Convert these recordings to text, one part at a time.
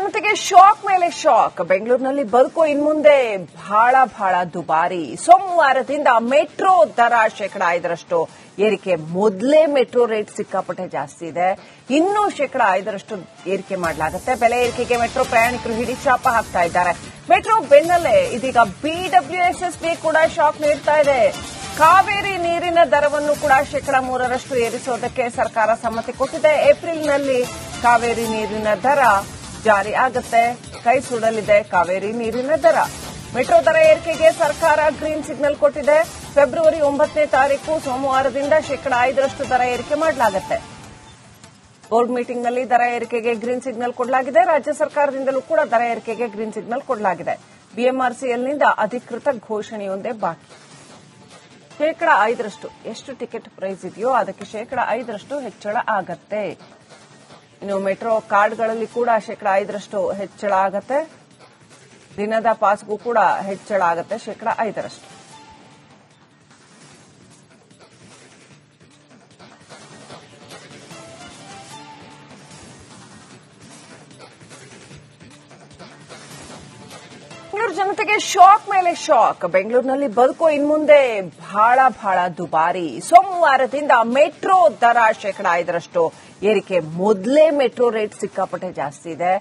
ಜನತೆಗೆ ಶಾಕ್ ಮೇಲೆ ಶಾಕ್. ಬೆಂಗಳೂರಿನಲ್ಲಿ ಬದುಕು ಇನ್ಮುಂದೆ ಬಹಳ ದುಬಾರಿ. ಸೋಮವಾರದಿಂದ ಮೆಟ್ರೋ ದರ 5% ಏರಿಕೆ. ಮೊದಲೇ ಮೆಟ್ರೋ ರೇಟ್ ಸಿಕ್ಕಾಪಟ್ಟೆ ಜಾಸ್ತಿ ಇದೆ. ಇನ್ನೂ 5% ಏರಿಕೆ ಮಾಡಲಾಗುತ್ತೆ. ಬೆಲೆ ಏರಿಕೆಗೆ ಮೆಟ್ರೋ ಪ್ರಯಾಣಿಕರು ಹಿಡಿಚಾಪ ಹಾಕ್ತಾ ಇದ್ದಾರೆ. ಮೆಟ್ರೋ ಬೆನ್ನಲ್ಲೇ ಇದೀಗ ಬಿಡಬ್ಲ್ಯೂಎಸ್ಎಸ್ಬಿ ಕೂಡ ಶಾಕ್ ನೀಡ್ತಾ ಇದೆ. ಕಾವೇರಿ ನೀರಿನ ದರವನ್ನು ಕೂಡ 3% ಏರಿಸೋದಕ್ಕೆ ಸರ್ಕಾರ ಸಮ್ಮತಿ ಕೊಟ್ಟಿದೆ. ಏಪ್ರಿಲ್ನಲ್ಲಿ ಕಾವೇರಿ ನೀರಿನ ದರ ಜಾರಿ ಆಗುತ್ತೆ. ಕೈ ಸುಡಲಿದೆ ಕಾವೇರಿ ನೀರಿನ ದರ. ಮೆಟ್ರೋ ದರ ಏರಿಕೆಗೆ ಸರ್ಕಾರ ಗ್ರೀನ್ ಸಿಗ್ನಲ್ ಕೊಟ್ಟಿದೆ. ಫೆಬ್ರವರಿ 9ನೇ ತಾರೀಕು ಸೋಮವಾರದಿಂದ 5% ದರ ಏರಿಕೆ ಮಾಡಲಾಗುತ್ತೆ. ಬೋರ್ಡ್ ಮೀಟಿಂಗ್ನಲ್ಲಿ ದರ ಏರಿಕೆಗೆ ಗ್ರೀನ್ ಸಿಗ್ನಲ್ ಕೊಡಲಾಗಿದೆ. ರಾಜ್ಯ ಸರ್ಕಾರದಿಂದಲೂ ಕೂಡ ದರ ಏರಿಕೆಗೆ ಗ್ರೀನ್ ಸಿಗ್ನಲ್ ಕೊಡಲಾಗಿದೆ. ಬಿಎಂಆರ್ಸಿಎಲ್ನಿಂದ ಅಧಿಕೃತ ಘೋಷಣೆಯೊಂದೇ ಬಾಕಿ. 5% ಎಷ್ಟು ಟಿಕೆಟ್ ಪ್ರೈಸ್ ಇದೆಯೋ ಅದಕ್ಕೆ 5% ಹೆಚ್ಚಳ ಆಗತ್ತೆ. ಇನ್ನು ಮೆಟ್ರೋ ಕಾರ್ಡ್ಗಳಲ್ಲಿ ಕೂಡ 5% ಹೆಚ್ಚಳ ಆಗತ್ತೆ. ದಿನದ ಪಾಸ್ಗೂ ಕೂಡ ಹೆಚ್ಚಳ ಆಗತ್ತೆ 5%. ಬೆಂಗಳೂರು ಜನತೆಗೆ ಶಾಕ್ ಮೇಲೆ ಶಾಕ್. ಬೆಂಗಳೂರಿನಲ್ಲಿ ಬದುಕು ಇನ್ಮುಂದೆ ಬಹಳ ದುಬಾರಿ. ಸೋಮವಾರದಿಂದ ಮೆಟ್ರೋ ದರ 5% ಏರಿಕೆ. ಮೊದಲೇ ಮೆಟ್ರೋ ರೇಟ್ ಸಿಕ್ಕಾಪಟ್ಟೆ ಜಾಸ್ತಿ ಇದೆ.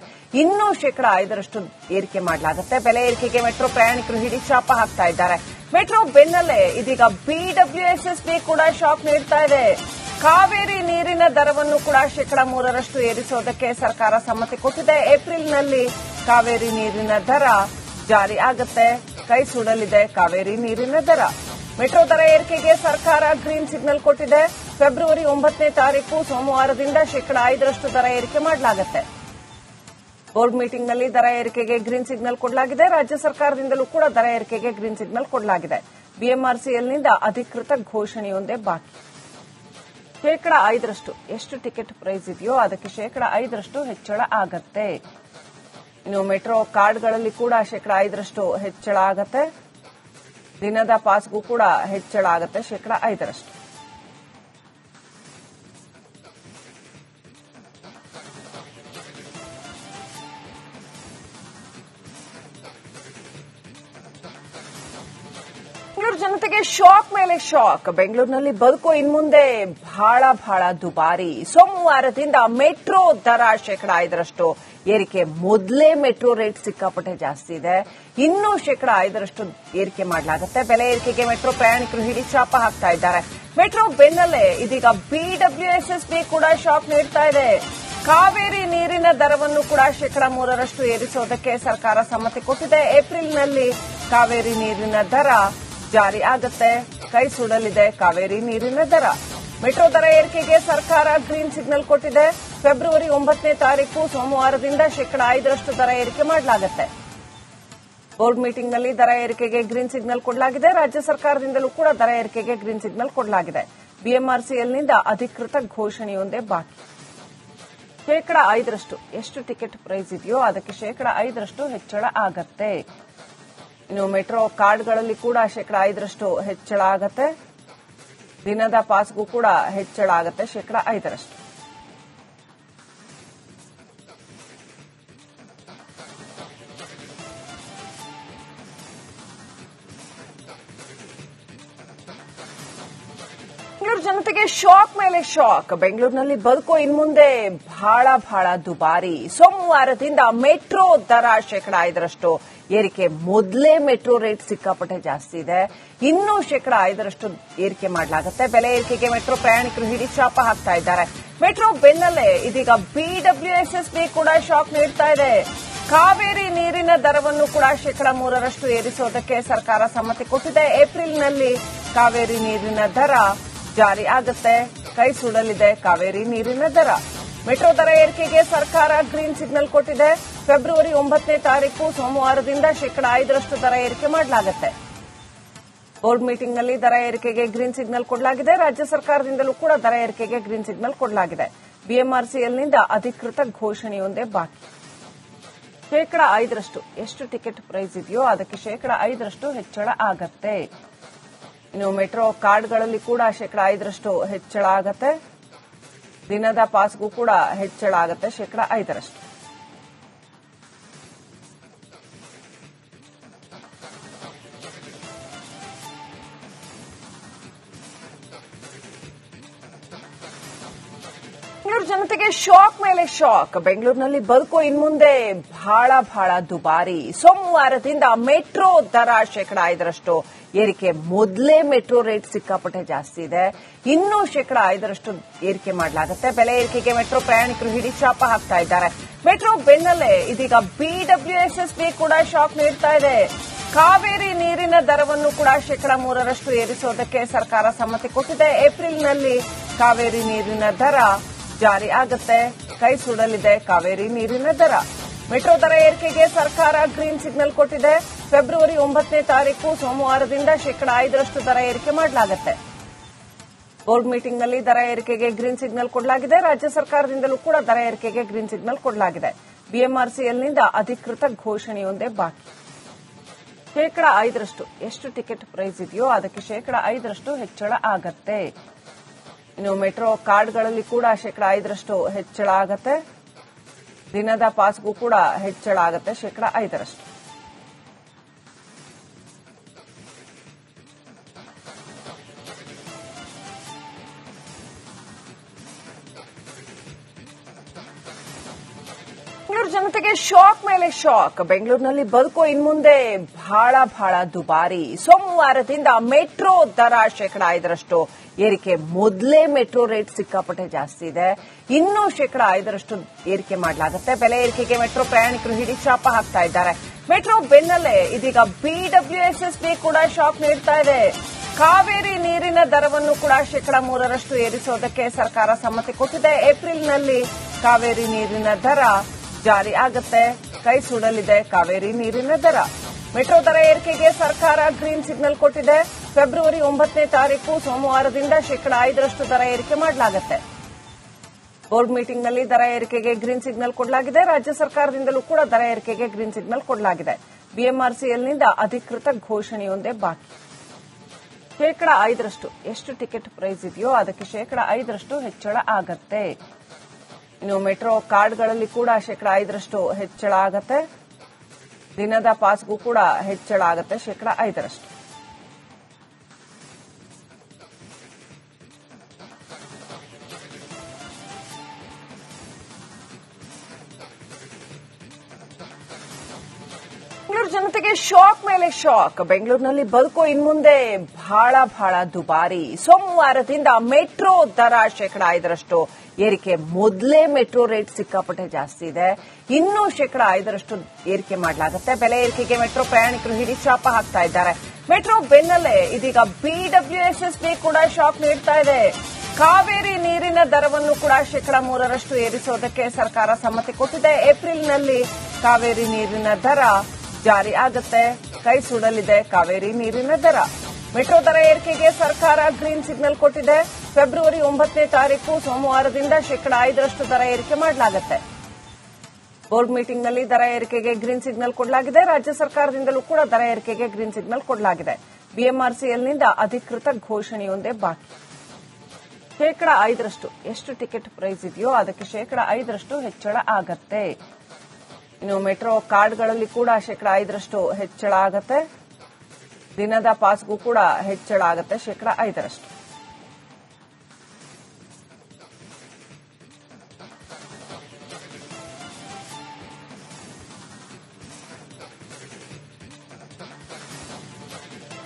ಇನ್ನೂ 5% ಏರಿಕೆ ಮಾಡಲಾಗುತ್ತೆ. ಬೆಲೆ ಏರಿಕೆಗೆ ಮೆಟ್ರೋ ಪ್ರಯಾಣಿಕರು ಹಿಡಿಚಾಪ ಹಾಕ್ತಾ ಇದ್ದಾರೆ. ಮೆಟ್ರೋ ಬೆನ್ನಲ್ಲೇ ಇದೀಗ ಬಿಡಬ್ಲ್ಯೂಎಸ್ಎಸ್ಬಿ ಕೂಡ ಶಾಕ್ ನೀಡ್ತಾ ಇದೆ. ಕಾವೇರಿ ನೀರಿನ ದರವನ್ನು ಕೂಡ 3% ಏರಿಸೋದಕ್ಕೆ ಸರ್ಕಾರ ಸಮ್ಮತಿ ಕೊಟ್ಟಿದೆ. ಏಪ್ರಿಲ್ನಲ್ಲಿ ಕಾವೇರಿ ನೀರಿನ ದರ ಜಾರಿ ಆಗುತ್ತೆ. ಕೈ ಸುಡಲಿದೆ ಕಾವೇರಿ ನೀರಿನ ದರ. ಮೆಟ್ರೋ ದರ ಏರಿಕೆಗೆ ಸರ್ಕಾರ ಗ್ರೀನ್ ಸಿಗ್ನಲ್ ಕೊಟ್ಟಿದೆ. ಫೆಬ್ರವರಿ 9ನೇ ತಾರೀಕು ಸೋಮವಾರದಿಂದ 5% ದರ ಏರಿಕೆ ಮಾಡಲಾಗುತ್ತೆ. ಬೋರ್ಡ್ ಮೀಟಿಂಗ್ನಲ್ಲಿ ದರ ಏರಿಕೆಗೆ ಗ್ರೀನ್ ಸಿಗ್ನಲ್ ಕೊಡಲಾಗಿದೆ. ರಾಜ್ಯ ಸರ್ಕಾರದಿಂದಲೂ ಕೂಡ ದರ ಏರಿಕೆಗೆ ಗ್ರೀನ್ ಸಿಗ್ನಲ್ ಕೊಡಲಾಗಿದೆ. ಬಿಎಂಆರ್ಸಿಎಲ್ನಿಂದ ಅಧಿಕೃತ ಘೋಷಣೆಯೊಂದೇ ಬಾಕಿ. 5% ಎಷ್ಟು ಟಿಕೆಟ್ ಪ್ರೈಸ್ ಇದೆಯೋ ಅದಕ್ಕೆ 5% ಹೆಚ್ಚಳ ಆಗತ್ತೆ. ಇನ್ನು ಮೆಟ್ರೋ ಕಾರ್ಡ್ಗಳಲ್ಲಿ ಕೂಡ 5% ಹೆಚ್ಚಳ ಆಗತ್ತೆ. ದಿನದ ಪಾಸ್ಗೂ ಕೂಡ ಹೆಚ್ಚಳ ಆಗತ್ತೆ 5%. ಬೆಂಗಳೂರು ಜನತೆಗೆ ಶಾಕ್ ಮೇಲೆ ಶಾಕ್. ಬೆಂಗಳೂರಿನಲ್ಲಿ ಬದುಕು ಇನ್ಮುಂದೆ ಬಹಳ ದುಬಾರಿ. ಸೋಮವಾರದಿಂದ ಮೆಟ್ರೋ ದರ 5% ಏರಿಕೆ. ಮೊದಲೇ ಮೆಟ್ರೋ ರೇಟ್ ಸಿಕ್ಕಾಪಟ್ಟೆ ಜಾಸ್ತಿ ಇದೆ. ಇನ್ನೂ 5% ಏರಿಕೆ ಮಾಡಲಾಗುತ್ತೆ. ಬೆಲೆ ಏರಿಕೆಗೆ ಮೆಟ್ರೋ ಪ್ರಯಾಣಿಕರು ಹಿಡಿಚಾಪ ಹಾಕ್ತಾ ಇದ್ದಾರೆ. ಮೆಟ್ರೋ ಬೆನ್ನಲ್ಲೇ ಇದೀಗ ಬಿಡಬ್ಲ್ಯೂಎಸ್ಎಸ್ಬಿ ಕೂಡ ಶಾಕ್ ನೀಡ್ತಾ ಇದೆ. ಕಾವೇರಿ ನೀರಿನ ದರವನ್ನು ಕೂಡ 3% ಏರಿಸೋದಕ್ಕೆ ಸರ್ಕಾರ ಸಮ್ಮತಿ ಕೊಟ್ಟಿದೆ. ಏಪ್ರಿಲ್ನಲ್ಲಿ ಕಾವೇರಿ ನೀರಿನ ದರ ಜಾರಿ ಆಗುತ್ತೆ. ಕೈ ಸುಡಲಿದೆ ಕಾವೇರಿ ನೀರಿನ ದರ. ಮೆಟ್ರೋ ದರ ಏರಿಕೆಗೆ ಸರ್ಕಾರ ಗ್ರೀನ್ ಸಿಗ್ನಲ್ ಕೊಟ್ಟಿದೆ. ಫೆಬ್ರವರಿ 9ನೇ ತಾರೀಕು ಸೋಮವಾರದಿಂದ 5% ದರ ಏರಿಕೆ ಮಾಡಲಾಗುತ್ತೆ. ಬೋರ್ಡ್ ಮೀಟಿಂಗ್ನಲ್ಲಿ ದರ ಏರಿಕೆಗೆ ಗ್ರೀನ್ ಸಿಗ್ನಲ್ ಕೊಡಲಾಗಿದೆ. ರಾಜ್ಯ ಸರ್ಕಾರದಿಂದಲೂ ಕೂಡ ದರ ಏರಿಕೆಗೆ ಗ್ರೀನ್ ಸಿಗ್ನಲ್ ಕೊಡಲಾಗಿದೆ. ಬಿಎಂಆರ್ಸಿಎಲ್ನಿಂದ ಅಧಿಕೃತ ಘೋಷಣೆಯೊಂದೇ ಬಾಕಿ. 5% ಎಷ್ಟು ಟಿಕೆಟ್ ಪ್ರೈಸ್ ಇದೆಯೋ ಅದಕ್ಕೆ 5% ಹೆಚ್ಚಳ ಆಗತ್ತೆ. ಇನ್ನು ಮೆಟ್ರೋ ಕಾರ್ಡ್ಗಳಲ್ಲಿ ಕೂಡ 5% ಹೆಚ್ಚಳ ಆಗತ್ತೆ. ದಿನದ ಪಾಸ್ಗೂ ಕೂಡ ಹೆಚ್ಚಳ ಆಗತ್ತೆ 5%. ಬೆಂಗಳೂರು ಜನತೆಗೆ ಶಾಕ್ ಮೇಲೆ ಶಾಕ್. ಬೆಂಗಳೂರಿನಲ್ಲಿ ಬದುಕು ಇನ್ಮುಂದೆ ಬಹಳ ದುಬಾರಿ. ಸೋಮವಾರದಿಂದ ಮೆಟ್ರೋ ದರ 5% ಏರಿಕೆ. ಮೊದಲೇ ಮೆಟ್ರೋ ರೇಟ್ ಸಿಕ್ಕಾಪಟ್ಟೆ ಜಾಸ್ತಿ ಇದೆ. ಇನ್ನೂ 5% ಏರಿಕೆ ಮಾಡಲಾಗುತ್ತೆ. ಬೆಲೆ ಏರಿಕೆಗೆ ಮೆಟ್ರೋ ಪ್ರಯಾಣಿಕರು ಹಿಡಿಚಾಪ ಹಾಕ್ತಾ ಇದ್ದಾರೆ. ಮೆಟ್ರೋ ಬೆನ್ನಲ್ಲೇ ಇದೀಗ ಬಿಡಬ್ಲ್ಯೂಎಸ್ಎಸ್ಬಿ ಕೂಡ ಶಾಕ್ ನೀಡ್ತಾ ಇದೆ. ಕಾವೇರಿ ನೀರಿನ ದರವನ್ನು ಕೂಡ 3% ಏರಿಸೋದಕ್ಕೆ ಸರ್ಕಾರ ಸಮ್ಮತಿ ಕೊಟ್ಟಿದೆ. ಏಪ್ರಿಲ್ನಲ್ಲಿ ಕಾವೇರಿ ನೀರಿನ ದರ ಜಾರಿ ಆಗುತ್ತೆ. ಕೈ ಸುಡಲಿದೆ ಕಾವೇರಿ ನೀರಿನ ದರ. ಮೆಟ್ರೋ ದರ ಏರಿಕೆಗೆ ಸರ್ಕಾರ ಗ್ರೀನ್ ಸಿಗ್ನಲ್ ಕೊಟ್ಟಿದೆ. ಫೆಬ್ರವರಿ 9ನೇ ತಾರೀಕು ಸೋಮವಾರದಿಂದ 5% ದರ ಏರಿಕೆ ಮಾಡಲಾಗುತ್ತೆ. ಬೋರ್ಡ್ ಮೀಟಿಂಗ್ನಲ್ಲಿ ದರ ಏರಿಕೆಗೆ ಗ್ರೀನ್ ಸಿಗ್ನಲ್ ಕೊಡಲಾಗಿದೆ. ರಾಜ್ಯ ಸರ್ಕಾರದಿಂದಲೂ ಕೂಡ ದರ ಏರಿಕೆಗೆ ಗ್ರೀನ್ ಸಿಗ್ನಲ್ ಕೊಡಲಾಗಿದೆ. ಬಿಎಂಆರ್ಸಿಎಲ್ನಿಂದ ಅಧಿಕೃತ ಘೋಷಣೆಯೊಂದೇ ಬಾಕಿ. 5% ಎಷ್ಟು ಟಿಕೆಟ್ ಪ್ರೈಸ್ ಇದೆಯೋ ಅದಕ್ಕೆ 5% ಹೆಚ್ಚಳ ಆಗತ್ತೆ. ಇನ್ನು ಮೆಟ್ರೋ ಕಾರ್ಡ್ಗಳಲ್ಲಿ ಕೂಡ 5% ಹೆಚ್ಚಳ ಆಗತ್ತೆ. ದಿನದ ಪಾಸ್ಗೂ ಕೂಡ ಹೆಚ್ಚಳ ಆಗತ್ತೆ 5%. ಬೆಂಗಳೂರು ಜನತೆಗೆ ಶಾಕ್ ಮೇಲೆ ಶಾಕ್. ಬೆಂಗಳೂರಿನಲ್ಲಿ ಬದುಕು ಇನ್ಮುಂದೆ ಬಹಳ ದುಬಾರಿ. ಸೋಮವಾರದಿಂದ ಮೆಟ್ರೋ ದರ 5% ಏರಿಕೆ. ಮೊದಲೇ ಮೆಟ್ರೋ ರೇಟ್ ಸಿಕ್ಕಾಪಟ್ಟೆ ಜಾಸ್ತಿ ಇದೆ. ಇನ್ನೂ 5% ಏರಿಕೆ ಮಾಡಲಾಗುತ್ತೆ. ಬೆಲೆ ಏರಿಕೆಗೆ ಮೆಟ್ರೋ ಪ್ರಯಾಣಿಕರು ಹಿಡಿಚಾಪ ಹಾಕ್ತಾ ಇದ್ದಾರೆ. ಮೆಟ್ರೋ ಬೆನ್ನಲ್ಲೇ ಇದೀಗ ಬಿಡಬ್ಲ್ಯೂಎಸ್ಎಸ್ಬಿ ಕೂಡ ಶಾಕ್ ನೀಡ್ತಾ ಇದೆ. ಕಾವೇರಿ ನೀರಿನ ದರವನ್ನು ಕೂಡ 3% ಏರಿಸೋದಕ್ಕೆ ಸರ್ಕಾರ ಸಮ್ಮತಿ ಕೊಟ್ಟಿದೆ. ಏಪ್ರಿಲ್ನಲ್ಲಿ ಕಾವೇರಿ ನೀರಿನ ದರ ಜಾರಿ ಆಗುತ್ತೆ. ಕೈ ಸುಡಲಿದೆ ಕಾವೇರಿ ನೀರಿನ ದರ. ಮೆಟ್ರೋ ದರ ಏರಿಕೆಗೆ ಸರ್ಕಾರ ಗ್ರೀನ್ ಸಿಗ್ನಲ್ ಕೊಟ್ಟಿದೆ. ಫೆಬ್ರವರಿ 9ನೇ ತಾರೀಕು ಸೋಮವಾರದಿಂದ 5% ದರ ಏರಿಕೆ ಮಾಡಲಾಗುತ್ತೆ. ಬೋರ್ಡ್ ಮೀಟಿಂಗ್ನಲ್ಲಿ ದರ ಏರಿಕೆಗೆ ಗ್ರೀನ್ ಸಿಗ್ನಲ್ ಕೊಡಲಾಗಿದೆ. ರಾಜ್ಯ ಸರ್ಕಾರದಿಂದಲೂ ಕೂಡ ದರ ಏರಿಕೆಗೆ ಗ್ರೀನ್ ಸಿಗ್ನಲ್ ಕೊಡಲಾಗಿದೆ. ಬಿಎಂಆರ್ಸಿಎಲ್ನಿಂದ ಅಧಿಕೃತ ಘೋಷಣೆಯೊಂದೇ ಬಾಕಿ. 5% ಎಷ್ಟು ಟಿಕೆಟ್ ಪ್ರೈಸ್ ಇದೆಯೋ ಅದಕ್ಕೆ 5% ಹೆಚ್ಚಳ ಆಗತ್ತೆ. ಇನ್ನು ಮೆಟ್ರೋ ಕಾರ್ಡ್ಗಳಲ್ಲಿ ಕೂಡ 5% ಹೆಚ್ಚಳ ಆಗತ್ತೆ. ದಿನದ ಪಾಸ್ಗೂ ಕೂಡ ಹೆಚ್ಚಳ ಆಗತ್ತೆ 5%. ಬೆಂಗಳೂರು ಜನತೆಗೆ ಶಾಕ್ ಮೇಲೆ ಶಾಕ್. ಬೆಂಗಳೂರಿನಲ್ಲಿ ಬದುಕು ಇನ್ಮುಂದೆ ಬಹಳ ದುಬಾರಿ. ಸೋಮವಾರದಿಂದ ಮೆಟ್ರೋ ದರ 5% ಏರಿಕೆ. ಮೊದಲೇ ಮೆಟ್ರೋ ರೇಟ್ ಸಿಕ್ಕಾಪಟ್ಟೆ ಜಾಸ್ತಿ ಇದೆ. ಇನ್ನೂ 5% ಏರಿಕೆ ಮಾಡಲಾಗುತ್ತೆ. ಬೆಲೆ ಏರಿಕೆಗೆ ಮೆಟ್ರೋ ಪ್ರಯಾಣಿಕರು ಹಿಡಿಚಾಪ ಹಾಕ್ತಾ ಇದ್ದಾರೆ. ಮೆಟ್ರೋ ಬೆನ್ನಲ್ಲೇ ಇದೀಗ ಬಿಡಬ್ಲ್ಯೂಎಸ್ಎಸ್ಬಿ ಕೂಡ ಶಾಕ್ ನೀಡ್ತಾ ಇದೆ. ಕಾವೇರಿ ನೀರಿನ ದರವನ್ನು ಕೂಡ 3% ಏರಿಸೋದಕ್ಕೆ ಸರ್ಕಾರ ಸಮ್ಮತಿ ಕೊಟ್ಟಿದೆ. ಏಪ್ರಿಲ್ನಲ್ಲಿ ಕಾವೇರಿ ನೀರಿನ ದರ ಜಾರಿ ಆಗುತ್ತೆ. ಕೈ ಸುಡಲಿದೆ ಕಾವೇರಿ ನೀರಿನ ದರ. ಮೆಟ್ರೋ ದರ ಏರಿಕೆಗೆ ಸರ್ಕಾರ ಗ್ರೀನ್ ಸಿಗ್ನಲ್ ಕೊಟ್ಟಿದೆ. ಫೆಬ್ರವರಿ 9ನೇ ತಾರೀಕು ಸೋಮವಾರದಿಂದ 5% ದರ ಏರಿಕೆ ಮಾಡಲಾಗುತ್ತೆ. ಬೋರ್ಡ್ ಮೀಟಿಂಗ್ನಲ್ಲಿ ದರ ಏರಿಕೆಗೆ ಗ್ರೀನ್ ಸಿಗ್ನಲ್ ಕೊಡಲಾಗಿದೆ. ರಾಜ್ಯ ಸರ್ಕಾರದಿಂದಲೂ ಕೂಡ ದರ ಏರಿಕೆಗೆ ಗ್ರೀನ್ ಸಿಗ್ನಲ್ ಕೊಡಲಾಗಿದೆ. ಬಿಎಂಆರ್ಸಿಎಲ್ನಿಂದ ಅಧಿಕೃತ ಘೋಷಣೆಯೊಂದೇ ಬಾಕಿ. 5% ಎಷ್ಟು ಟಿಕೆಟ್ ಪ್ರೈಸ್ ಇದೆಯೋ ಅದಕ್ಕೆ 5% ಹೆಚ್ಚಳ ಆಗತ್ತೆ. ಇನ್ನು ಮೆಟ್ರೋ ಕಾರ್ಡ್ಗಳಲ್ಲಿ ಕೂಡ 5% ಹೆಚ್ಚಳ ಆಗತ್ತೆ. ದಿನದ ಪಾಸ್ಗೂ ಕೂಡ ಹೆಚ್ಚಳ ಆಗತ್ತೆ 5%. ಬೆಂಗಳೂರು ಜನತೆಗೆ ಶಾಕ್ ಮೇಲೆ ಶಾಕ್. ಬೆಂಗಳೂರಿನಲ್ಲಿ ಬದುಕು ಇನ್ಮುಂದೆ ಬಹಳ ದುಬಾರಿ. ಸೋಮವಾರದಿಂದ ಮೆಟ್ರೋ ದರ 5% ಏರಿಕೆ. ಮೊದಲೇ ಮೆಟ್ರೋ ರೇಟ್ ಸಿಕ್ಕಾಪಟ್ಟೆ ಜಾಸ್ತಿ ಇದೆ. ಇನ್ನೂ 5% ಏರಿಕೆ ಮಾಡಲಾಗುತ್ತೆ. ಬೆಲೆ ಏರಿಕೆಗೆ ಮೆಟ್ರೋ ಪ್ರಯಾಣಿಕರು ಹಿಡಿಚಾಪ ಹಾಕ್ತಾ ಇದ್ದಾರೆ. ಮೆಟ್ರೋ ಬೆನ್ನಲ್ಲೇ ಇದೀಗ ಬಿಡಬ್ಲ್ಯೂಎಸ್ಎಸ್ಬಿ ಕೂಡ ಶಾಕ್ ನೀಡ್ತಾ ಇದೆ. ಕಾವೇರಿ ನೀರಿನ ದರವನ್ನು ಕೂಡ 3% ಏರಿಸೋದಕ್ಕೆ ಸರ್ಕಾರ ಸಮ್ಮತಿ ಕೊಟ್ಟಿದೆ. ಏಪ್ರಿಲ್ನಲ್ಲಿ ಕಾವೇರಿ ನೀರಿನ ದರ ಜಾರಿ ಆಗುತ್ತೆ. ಕೈ ಸುಡಲಿದೆ ಕಾವೇರಿ ನೀರಿನ ದರ. ಮೆಟ್ರೋ ದರ ಏರಿಕೆಗೆ ಸರ್ಕಾರ ಗ್ರೀನ್ ಸಿಗ್ನಲ್ ಕೊಟ್ಟಿದೆ. ಫೆಬ್ರವರಿ 9ನೇ ತಾರೀಕು ಸೋಮವಾರದಿಂದ 5% ದರ ಏರಿಕೆ ಮಾಡಲಾಗುತ್ತೆ. ಬೋರ್ಡ್ ಮೀಟಿಂಗ್ನಲ್ಲಿ ದರ ಏರಿಕೆಗೆ ಗ್ರೀನ್ ಸಿಗ್ನಲ್ ಕೊಡಲಾಗಿದೆ. ರಾಜ್ಯ ಸರ್ಕಾರದಿಂದಲೂ ಕೂಡ ದರ ಏರಿಕೆಗೆ ಗ್ರೀನ್ ಸಿಗ್ನಲ್ ಕೊಡಲಾಗಿದೆ. ಬಿಎಂಆರ್ಸಿಎಲ್ನಿಂದ ಅಧಿಕೃತ ಘೋಷಣೆಯೊಂದೇ ಬಾಕಿ. 5% ಎಷ್ಟು ಟಿಕೆಟ್ ಪ್ರೈಸ್ ಇದೆಯೋ ಅದಕ್ಕೆ 5% ಹೆಚ್ಚಳ ಆಗತ್ತೆ. ಇನ್ನು ಮೆಟ್ರೋ ಕಾರ್ಡ್ಗಳಲ್ಲಿ ಕೂಡ 5% ಹೆಚ್ಚಳ ಆಗತ್ತೆ. ದಿನದ ಪಾಸ್ಗೂ ಕೂಡ ಹೆಚ್ಚಳ ಆಗತ್ತೆ 5%.